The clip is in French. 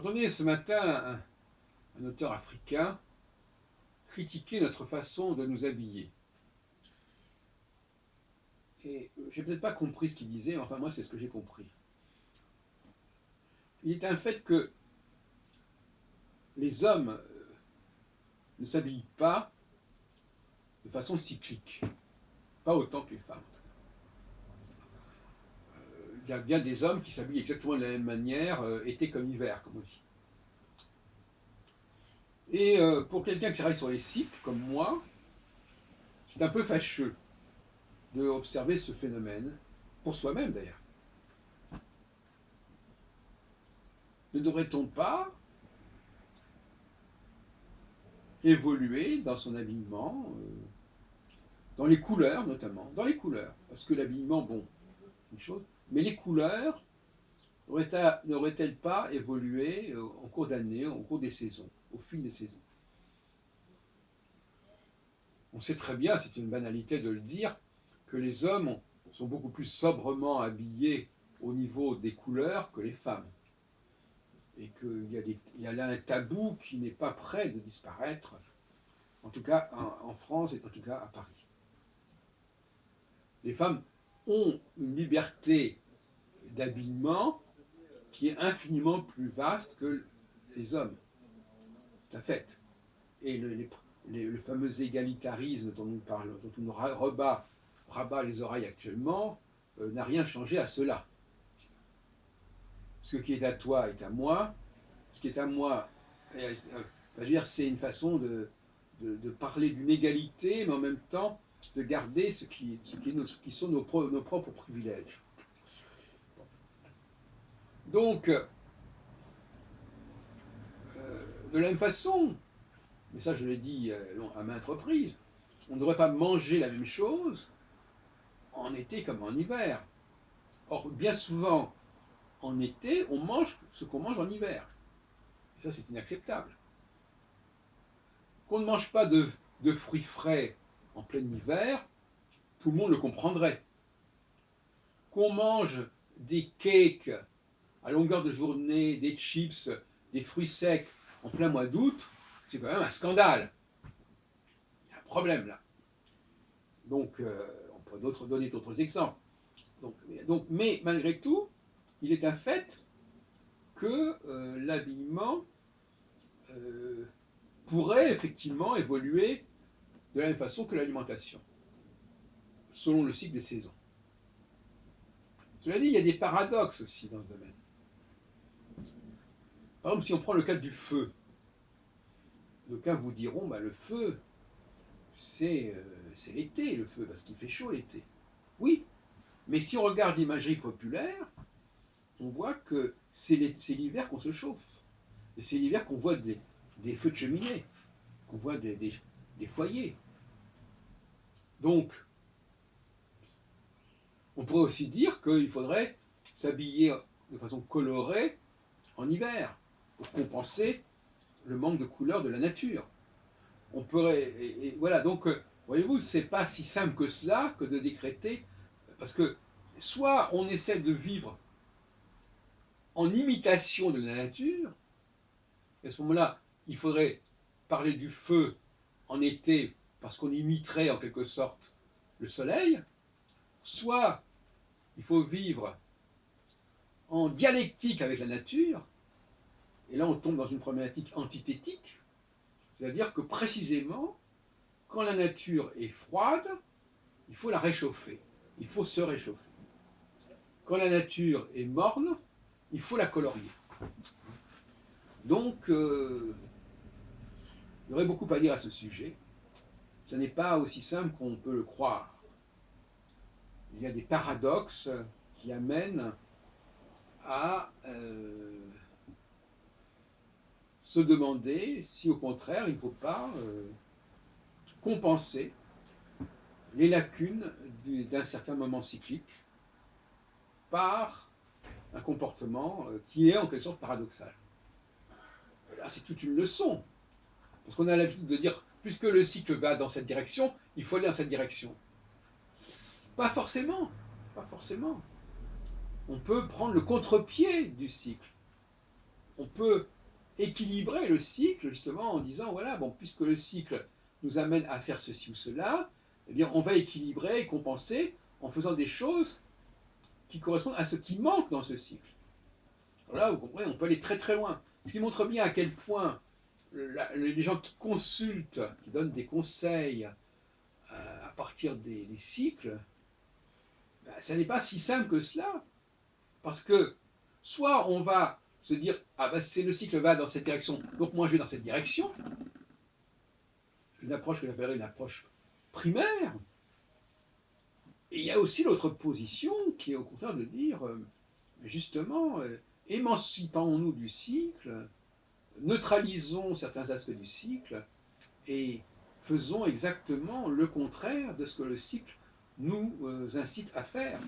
J'entendais ce matin un auteur africain critiquer notre façon de nous habiller. Et j'ai peut-être pas compris ce qu'il disait, mais enfin moi c'est ce que j'ai compris. Il est un fait que les hommes ne s'habillent pas de façon cyclique, pas autant que les femmes. Il y a bien des hommes qui s'habillent exactement de la même manière, été comme hiver, comme on dit. Et pour quelqu'un qui travaille sur les cycles, comme moi, c'est un peu fâcheux d'observer ce phénomène, pour soi-même d'ailleurs. Ne devrait-on pas évoluer dans son habillement, dans les couleurs notamment, dans les couleurs, parce que l'habillement, bon, une chose, mais les couleurs n'auraient-elles pas évolué au cours d'années, au cours des saisons, au fil des saisons? On sait très bien, c'est une banalité de le dire, que les hommes sont beaucoup plus sobrement habillés au niveau des couleurs que les femmes. Et qu'il y a là un tabou qui n'est pas prêt de disparaître, en tout cas en France et en tout cas à Paris. Les femmes ont une liberté d'habillement qui est infiniment plus vaste que les hommes. C'est un fait. Et le fameux égalitarisme dont on nous rabat les oreilles actuellement n'a rien changé à cela. Ce qui est à toi est à moi. Ce qui est à moi, c'est une façon de parler d'une égalité, mais en même temps de garder ce qui sont nos propres privilèges. Donc, de la même façon, mais ça je l'ai dit à maintes reprises, on ne devrait pas manger la même chose en été comme en hiver. Or, bien souvent, en été, on mange ce qu'on mange en hiver. Et ça, c'est inacceptable. Qu'on ne mange pas de fruits frais en plein hiver, tout le monde le comprendrait. Qu'on mange des cakes à longueur de journée, des chips, des fruits secs en plein mois d'août, c'est quand même un scandale. Il y a un problème là. Donc, on peut donner d'autres exemples. Mais malgré tout, il est un fait que l'habillement pourrait effectivement évoluer de la même façon que l'alimentation, selon le cycle des saisons. Cela dit, il y a des paradoxes aussi dans ce domaine. Par exemple, si on prend le cas du feu, d'aucuns vous diront, le feu, c'est l'été, le feu, parce qu'il fait chaud l'été. Oui, mais si on regarde l'imagerie populaire, on voit que c'est l'hiver qu'on se chauffe. Et c'est l'hiver qu'on voit des feux de cheminée, qu'on voit des foyers. Donc, on pourrait aussi dire qu'il faudrait s'habiller de façon colorée en hiver, pour compenser le manque de couleur de la nature. On pourrait, voilà, donc, voyez-vous, c'est pas si simple que cela que de décréter, parce que soit on essaie de vivre en imitation de la nature, et à ce moment-là, il faudrait parler du feu en été, parce qu'on imiterait en quelque sorte le soleil, soit il faut vivre en dialectique avec la nature, et là on tombe dans une problématique antithétique, c'est-à-dire que précisément, quand la nature est froide, il faut la réchauffer, il faut se réchauffer. Quand la nature est morne, il faut la colorier. Donc, il y aurait beaucoup à dire à ce sujet. Ce n'est pas aussi simple qu'on peut le croire. Il y a des paradoxes qui amènent à se demander si au contraire il ne faut pas compenser les lacunes d'un certain moment cyclique par un comportement qui est en quelque sorte paradoxal. Là, c'est toute une leçon. Parce qu'on a l'habitude de dire, puisque le cycle va dans cette direction, il faut aller dans cette direction. Pas forcément. Pas forcément. On peut prendre le contre-pied du cycle. On peut équilibrer le cycle justement en disant voilà, bon, puisque le cycle nous amène à faire ceci ou cela, eh bien on va équilibrer et compenser en faisant des choses qui correspondent à ce qui manque dans ce cycle. Alors là, vous comprenez, on peut aller très très loin. Ce qui montre bien à quel point les gens qui consultent, qui donnent des conseils à partir des cycles, ben, ça n'est pas si simple que cela. Parce que soit on va se dire, ah ben c'est le cycle va dans cette direction, donc moi je vais dans cette direction, une approche que j'appellerais une approche primaire. Et il y a aussi l'autre position qui est au contraire de dire, justement, émancipons-nous du cycle, neutralisons certains aspects du cycle et faisons exactement le contraire de ce que le cycle nous incite à faire.